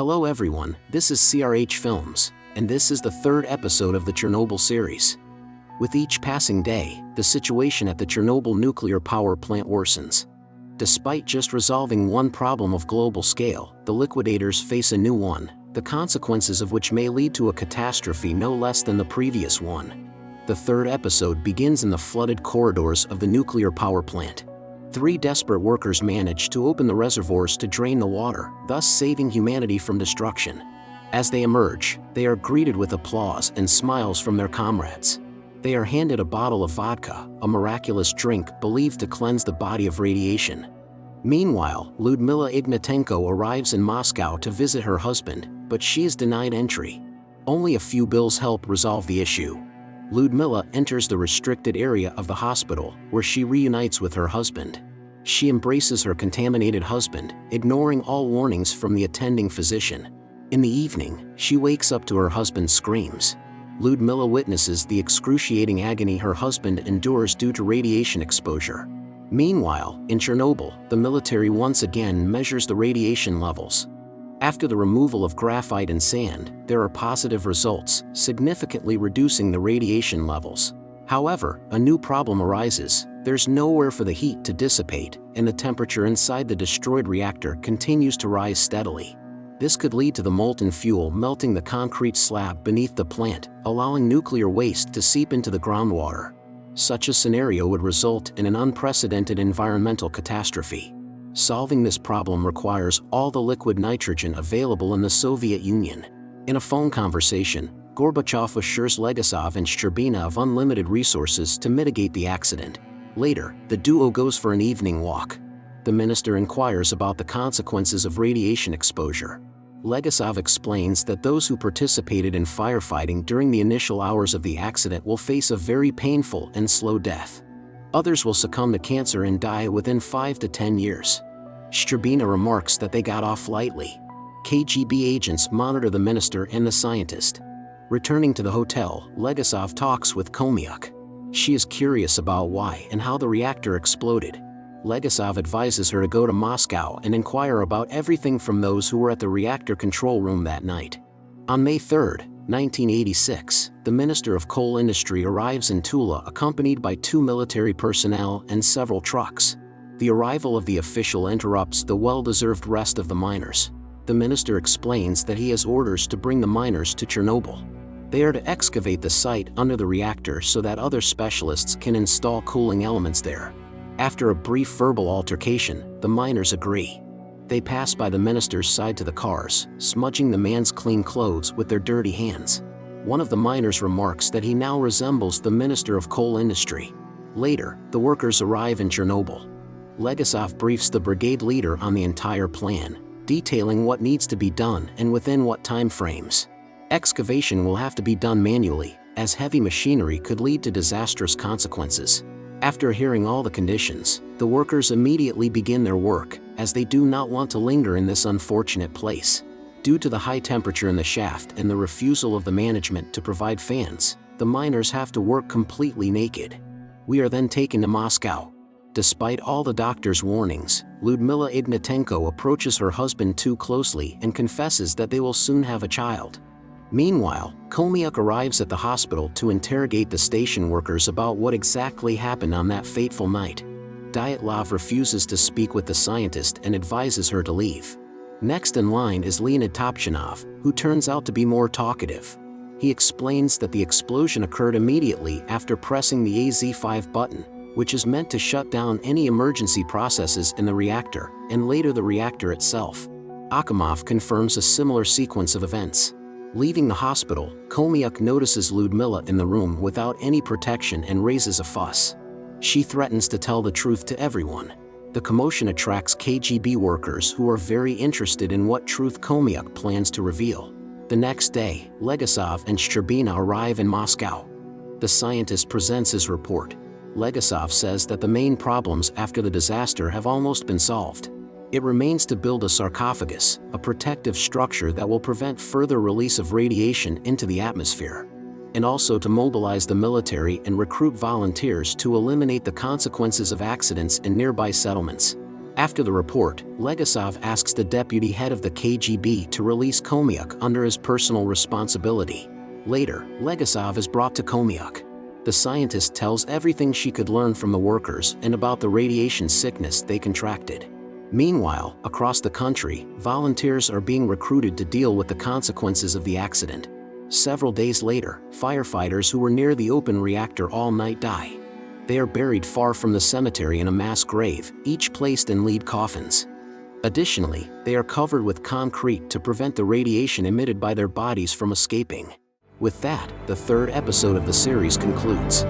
Hello everyone, this is CRH Films, and this is the third episode of the Chernobyl series. With each passing day, the situation at the Chernobyl nuclear power plant worsens. Despite just resolving one problem of global scale, the liquidators face a new one, the consequences of which may lead to a catastrophe no less than the previous one. The third episode begins in the flooded corridors of the nuclear power plant. 3 desperate workers manage to open the reservoirs to drain the water, thus saving humanity from destruction. As they emerge, they are greeted with applause and smiles from their comrades. They are handed a bottle of vodka, a miraculous drink believed to cleanse the body of radiation. Meanwhile, Lyudmila Ignatenko arrives in Moscow to visit her husband, but she is denied entry. Only a few bills help resolve the issue. Lyudmila enters the restricted area of the hospital, where she reunites with her husband. She embraces her contaminated husband, ignoring all warnings from the attending physician. In the evening, she wakes up to her husband's screams. Lyudmila witnesses the excruciating agony her husband endures due to radiation exposure. Meanwhile, in Chernobyl, the military once again measures the radiation levels. After the removal of graphite and sand, there are positive results, significantly reducing the radiation levels. However, a new problem arises. There's nowhere for the heat to dissipate, and the temperature inside the destroyed reactor continues to rise steadily. This could lead to the molten fuel melting the concrete slab beneath the plant, allowing nuclear waste to seep into the groundwater. Such a scenario would result in an unprecedented environmental catastrophe. Solving this problem requires all the liquid nitrogen available in the Soviet Union. In a phone conversation, Gorbachev assures Legasov and Shcherbina of unlimited resources to mitigate the accident. Later, the duo goes for an evening walk. The minister inquires about the consequences of radiation exposure. Legasov explains that those who participated in firefighting during the initial hours of the accident will face a very painful and slow death. Others will succumb to cancer and die within 5 to 10 years. Shcherbina remarks that they got off lightly. KGB agents monitor the minister and the scientist. Returning to the hotel, Legasov talks with Khomyuk. She is curious about why and how the reactor exploded. Legasov advises her to go to Moscow and inquire about everything from those who were at the reactor control room that night. On May 3, 1986, the Minister of Coal Industry arrives in Tula accompanied by 2 military personnel and several trucks. The arrival of the official interrupts the well-deserved rest of the miners. The minister explains that he has orders to bring the miners to Chernobyl. They are to excavate the site under the reactor so that other specialists can install cooling elements there. After a brief verbal altercation, the miners agree. They pass by the minister's side to the cars, smudging the man's clean clothes with their dirty hands. One of the miners remarks that he now resembles the Minister of Coal Industry. Later, the workers arrive in Chernobyl. Legasov briefs the brigade leader on the entire plan, detailing what needs to be done and within what time frames. Excavation will have to be done manually, as heavy machinery could lead to disastrous consequences. After hearing all the conditions, the workers immediately begin their work, as they do not want to linger in this unfortunate place. Due to the high temperature in the shaft and the refusal of the management to provide fans, the miners have to work completely naked. We are then taken to Moscow. Despite all the doctor's warnings, Lyudmila Ignatenko approaches her husband too closely and confesses that they will soon have a child. Meanwhile, Khomyuk arrives at the hospital to interrogate the station workers about what exactly happened on that fateful night. Dyatlov refuses to speak with the scientist and advises her to leave. Next in line is Leonid Topchinov, who turns out to be more talkative. He explains that the explosion occurred immediately after pressing the AZ5 button, which is meant to shut down any emergency processes in the reactor, and later the reactor itself. Akimov confirms a similar sequence of events. Leaving the hospital, Khomyuk notices Lyudmila in the room without any protection and raises a fuss. She threatens to tell the truth to everyone. The commotion attracts KGB workers who are very interested in what truth Khomyuk plans to reveal. The next day, Legasov and Shcherbina arrive in Moscow. The scientist presents his report. Legasov says that the main problems after the disaster have almost been solved. It remains to build a sarcophagus, a protective structure that will prevent further release of radiation into the atmosphere, and also to mobilize the military and recruit volunteers to eliminate the consequences of accidents in nearby settlements. After the report, Legasov asks the deputy head of the KGB to release Khomyuk under his personal responsibility. Later, Legasov is brought to Khomyuk. The scientist tells everything she could learn from the workers and about the radiation sickness they contracted. Meanwhile, across the country, volunteers are being recruited to deal with the consequences of the accident. Several days later, firefighters who were near the open reactor all night die. They are buried far from the cemetery in a mass grave, each placed in lead coffins. Additionally, they are covered with concrete to prevent the radiation emitted by their bodies from escaping. With that, the third episode of the series concludes.